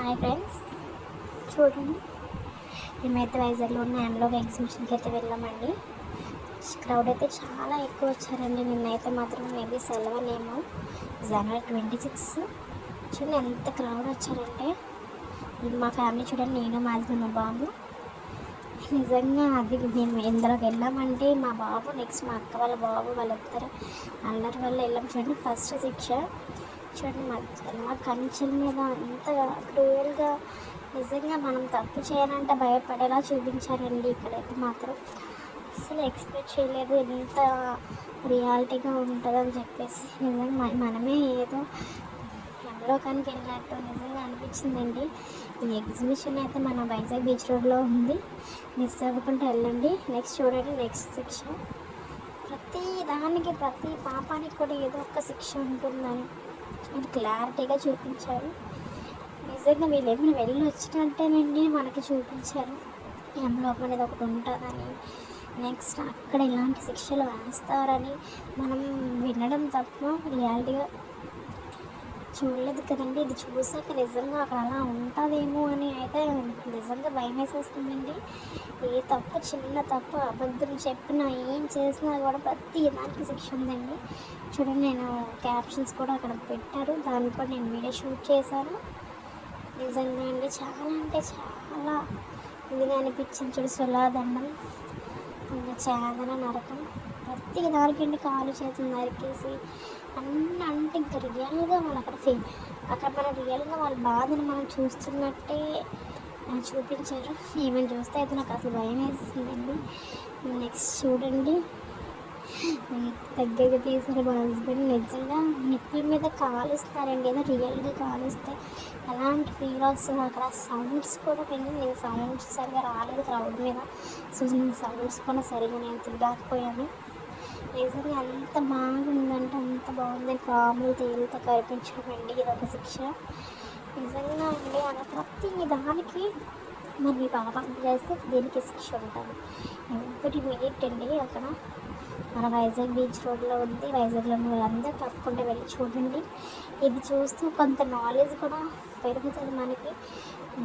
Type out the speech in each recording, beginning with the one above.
Hi friends, చూడండి మేమైతే వైజాగ్లో ఉన్న యాన్యువల్ ఎగ్జిబిషన్కి అయితే వెళ్ళామండి. క్రౌడ్ అయితే చాలా ఎక్కువ వచ్చారండి. నిన్నైతే మాత్రం మేబీ సెలవులేమో, జనవరి 26. చూడండి ఎంత క్రౌడ్ వచ్చారంటే, మా ఫ్యామిలీ చూడండి, నేను మా హస్బెండ్ మా బాబు. నిజంగా అది మేము ఇందులోకి వెళ్ళామంటే మా బాబు నెక్స్ట్ మా అక్క వాళ్ళ బాబు వాళ్ళిద్దరు అల్లరి వల్ల వెళ్ళాము. చూడండి ఫస్ట్ శిక్ష చూడండి మధ్య కంచెల మీద అంత క్రూయల్గా నిజంగా మనం తప్పు చేయాలంటే భయపడేలా చూపించారండి. ఇక్కడైతే మాత్రం అసలు ఎక్స్పెక్ట్ చేయలేదు ఎంత రియాలిటీగా ఉంటుందని చెప్పేసి. నిజంగా మనమే ఏదో యమలోకానికి వెళ్ళినట్టు నిజంగా అనిపించిందండి. ఈ ఎగ్జిబిషన్ అయితే మన వైజాగ్ బీచ్ రోడ్లో ఉంది, మిస్ అవ్వకుండా వెళ్ళండి. నెక్స్ట్ చూడండి నెక్స్ట్ శిక్ష. ప్రతి దానికి ప్రతి పాపానికి కూడా ఏదో ఒక శిక్ష ఉంటుందని అది క్లారిటీగా చూపించారు. నిజంగా వీళ్ళు ఏమైనా వెళ్ళి వచ్చినట్టేనండి మనకి చూపించారు యమలోకం అనేది ఒకటి ఉంటుందని. నెక్స్ట్ అక్కడ ఇలాంటి శిక్షలు వేస్తారని మనం వినడం తప్ప రియాలిటీగా చూడలేదు కదండి. ఇది చూసాక నిజంగా అక్కడ అలా ఉంటుందేమో అని అయితే నిజంగా భయం వేసేస్తుందండి. ఏ తప్పు చిన్న తప్పు అబద్ధం చెప్పినా ఏం చేసినా కూడా ప్రతి దానికి శిక్ష ఉందండి. చూడండి నేను క్యాప్షన్స్ కూడా అక్కడ పెట్టారు, దాన్ని కూడా నేను వీడియో షూట్ చేశాను. నిజంగా అండి చాలా అంటే చాలా ఇదిగా అనిపించింది. చూడు సులాదండం, ఇంకా చేదన నరకం, ప్రతి దానికండి కాలు చేతులు నరికేసి అన్నీ అంటే ఇంకా రియల్గా వాళ్ళు అక్కడ మనం రియల్గా వాళ్ళ బాధను మనం చూస్తున్నట్టే చూపించారు. ఏమైనా చూస్తే అయితే నాకు అసలు భయం వేస్తుందండి. నెక్స్ట్ చూడండి దగ్గరగా తీసారు మా హస్బెండ్. నిజంగా నిప్పుల మీద కాలుస్తారండి, ఏదో రియల్గా కాలుస్తే ఎలాంటి ఫీల్ వస్తుంది. అక్కడ సౌండ్స్ కూడా విని నేను సౌండ్స్ సరిగా రాలేదు క్రౌడ్ మీద, సో నేను సౌండ్స్ కూడా సరిగా నేను తిరగకపోయాను. నిజంగా ఎంత బాగుందంటే అంత బాగుంది. పాములు తేలితో కనిపించడం అండి ఇదొక శిక్ష. నిజంగా అండి అలా ప్రతి దానికి మరి మీ పాపం చేస్తే దీనికి శిక్ష ఉంటుంది. ఎవ్రీ మినిట్ అండి అక్కడ మన వైజాగ్ బీచ్ రోడ్లో ఉంది. వైజాగ్లో ఉన్న వాళ్ళందరూ తప్పకుండా వెళ్ళి చూడండి. ఇది చూస్తూ కొంత నాలెడ్జ్ కూడా పెరుగుతుంది, మనకి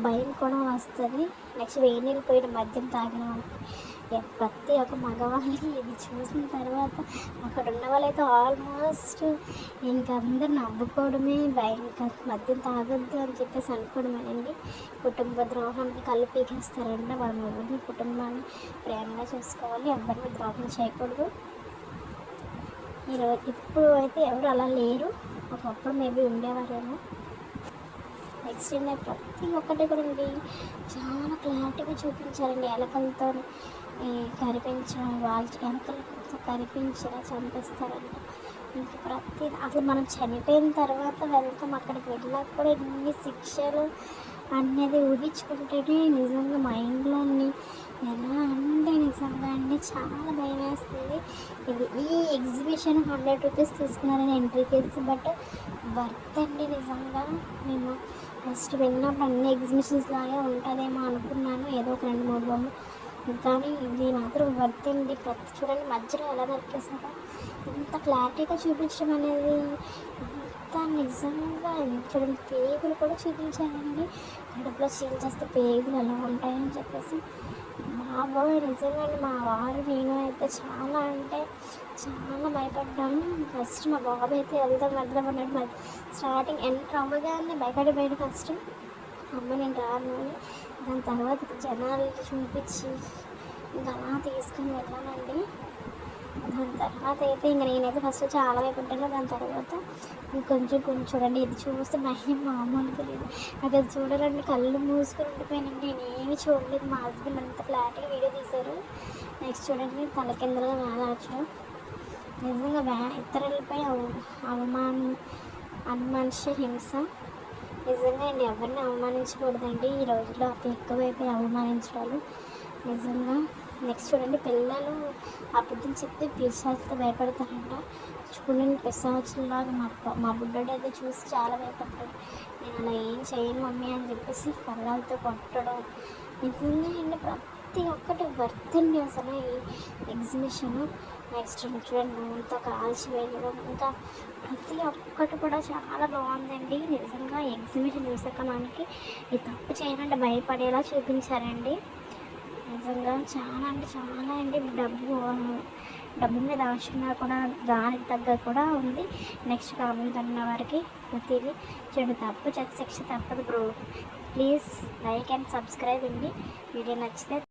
భయం కూడా వస్తుంది. నెక్స్ట్ వేణీళ్ళు పోయిన మద్యం తాగిన వాళ్ళకి ప్రతి ఒక్క మగవాళ్ళకి ఇది చూసిన తర్వాత అక్కడ ఉన్న వాళ్ళైతే ఆల్మోస్ట్ ఇంకా అందరు నవ్వుకోవడమే, ఇంకా మద్యం తాగొద్దు అని చెప్పేసి అనుకోవడమేనండి. కుటుంబ ద్రోహానికి కళ్ళు పీకేస్తారంటే వాళ్ళ ఎవరిని కుటుంబాన్ని ప్రేమగా చూసుకోవాలి, ఎవరిని ద్రోహం చేయకూడదు. ఇప్పుడు అయితే ఎవరు అలా లేరు, ఒకప్పుడు మేబీ ఉండేవారేమో. నెక్స్ట్ ఏంటంటే ప్రతి ఒక్కటి కూడా చాలా క్లారిటీగా చూపించారండి. ఎలకలతో కరిపించడం, వాళ్ళు ఎలకలతో కరిపించిన చంపిస్తారంట. ఇంకా ప్రతి అసలు మనం చనిపోయిన తర్వాత వెళ్తాం, అక్కడికి వెళ్ళాక కూడా ఇన్ని శిక్షలు అనేది ఊహించుకుంటేనే నిజంగా మైండ్లోని ఎలా అంటే నిజంగా అండి చాలా భయం వేస్తుంది. ఈ ఎగ్జిబిషన్ 100 రూపీస్ తీసుకున్నారని ఎంట్రీ ఫీజు, బట్ వర్త్ అండి నిజంగా. మేము ఫస్ట్ వెళ్ళినప్పుడు అన్ని ఎగ్జిబిషన్స్ లాగే ఉంటుందేమో అనుకున్నాను, ఏదో ఒక 2-3 బొమ్మలు, కానీ ఇది మాత్రం వర్త్ అండి. ప్రతి చూడండి మధ్యలో ఎలా నరికేసారో ఇంత క్లారిటీగా చూపించడం అనేది ఇంత నిజంగా. చూడండి పేగులు కూడా చూపించారండి, కడుపులో సీల్ చేస్తే పేగులు ఎలా ఉంటాయని చెప్పేసి. మా బాబు నిజంగా మా వారు నేను అయితే చాలా అంటే చాలా భయపడ్డాను. ఫస్ట్ మా బాబు అయితే వెళ్దాం పడినట్టు స్టార్టింగ్ ఎంటర్ అవ్వగానే భయపడిపోయాడు ఫస్ట్, అమ్మ నేను రాను అని. దాని తర్వాత జనాలు చూపించి ఇంకా అలా తీసుకుని వెళ్ళానండి. దాని తర్వాత అయితే ఇంక నేనైతే ఫస్ట్ చాలా భయపడ్డాను. దాని తర్వాత ఇంకొంచెం చూడండి, ఇది చూస్తే భయం మామూలుగా లేదు. నాకు అది చూడాలంటే కళ్ళు మూసుకొని ఉండిపోయానండి, నేనేమి చూడలేదు. మా హస్బెండ్ అంత క్లారిటీగా వీడియో తీశారు. నెక్స్ట్ చూడండి తల కిందలుగా వేలాడడం, నిజంగా ఇతరులపై అనుమానించ హింస. నిజంగా అండి ఎవరిని అవమానించకూడదండి ఈ రోజుల్లో, ఎక్కువైపోయి అవమానించడాలు నిజంగా. నెక్స్ట్ చూడండి పిల్లలు అబద్ధం చెప్తే పిశాచులతో భయపడతారంట. చూడండి పిశాచులాగా మా బుడ్డోడు అయితే చూసి చాలా భయపడతాడు. నేను అలా ఏం చేయను మమ్మీ అని చెప్పేసి కళ్ళాలతో కొట్టడం. నిజంగా అండి ప్రతి ఒక్కటి వర్త్ అండి అసలు ఈ ఎగ్జిబిషను. నెక్స్ట్ చూడండి నూనెతో కాల్చి వేయడం, ఇంకా ప్రతి ఒక్కటి కూడా చాలా బాగుందండి. నిజంగా ఎగ్జిబిషన్ చూసాక మనకి ఈ తప్పు చేయాలంటే భయపడేలా చూపించారండి. నిజంగా చాలా అంటే చాలా అండి. డబ్బు మీద ఆశ ఉన్నా కూడా దానికి తగ్గ కూడా ఉంది. నెక్స్ట్ కామెంట్ అన్న వారికి ప్రతిదీ చెడు తప్పు శిక్ష తప్పదు bro. Please like and subscribe అండి వీడియో నచ్చితే.